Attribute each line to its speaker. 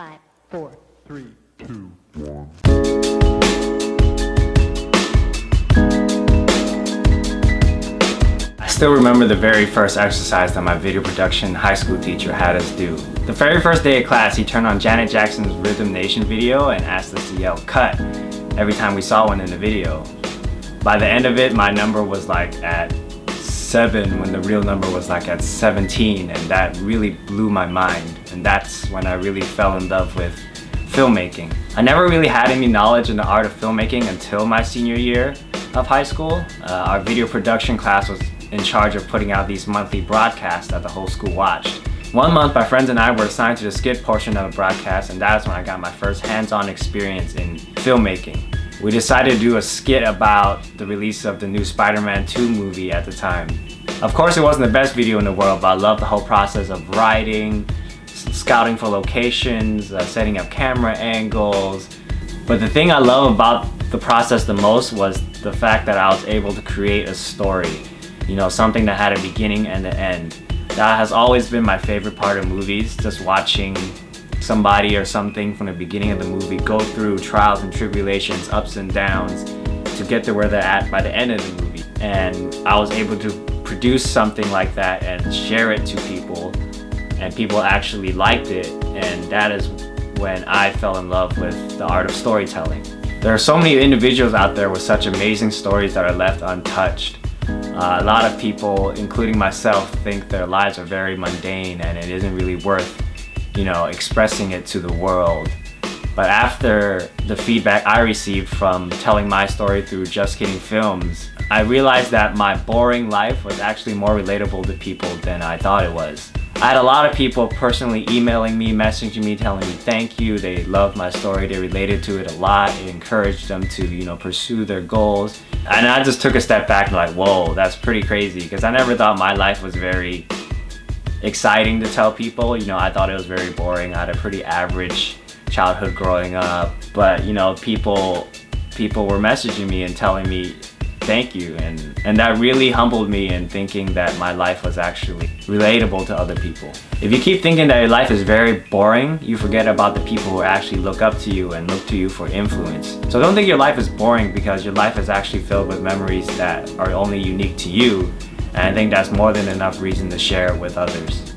Speaker 1: 5, 4,
Speaker 2: 3, 2, 1.
Speaker 3: I still remember the very first exercise that my video production high school teacher had us do. The very first day of class, he turned on Janet Jackson's Rhythm Nation video and asked us to yell "cut" every time we saw one in the video. By the end of it, my number was like at 7 when the real number was like at 17, and that really blew my mind. And that's when I really fell in love with filmmaking. I never really had any knowledge in the art of filmmaking until my senior year of high school. Our video production class was in charge of putting out these monthly broadcasts that the whole school watched. One month, my friends and I were assigned to the skit portion of the broadcast, and that's when I got my first hands-on experience in filmmaking. We decided to do a skit about the release of the new Spider-Man 2 movie at the time. Of course, it wasn't the best video in the world, but I loved the whole process of writing, scouting for locations, setting up camera angles. But the thing I love about the process the most was the fact that I was able to create a story. You know, something that had a beginning and an end. That has always been my favorite part of movies, just watching somebody or something from the beginning of the movie go through trials and tribulations, ups and downs, to get to where they're at by the end of the movie. And I was able to produce something like that and share it to people, and people actually liked it, and that is when I fell in love with the art of storytelling. There are so many individuals out there with such amazing stories that are left untouched. A lot of people, including myself, think their lives are very mundane and it isn't really worth, you know, expressing it to the world. But after the feedback I received from telling my story through Just Kidding Films, I realized that my boring life was actually more relatable to people than I thought it was. I had a lot of people personally emailing me, messaging me, telling me thank you, they loved my story, they related to it a lot, it encouraged them to, you know, pursue their goals. And I just took a step back and like, whoa, that's pretty crazy, because I never thought my life was very exciting to tell people. You know, I thought it was very boring. I had a pretty average childhood growing up, but you know, people were messaging me and telling me thank you, and that really humbled me in thinking that my life was actually relatable to other people. If you keep thinking that your life is very boring, you forget about the people who actually look up to you and look to you for influence. So don't think your life is boring, because your life is actually filled with memories that are only unique to you, and I think that's more than enough reason to share it with others.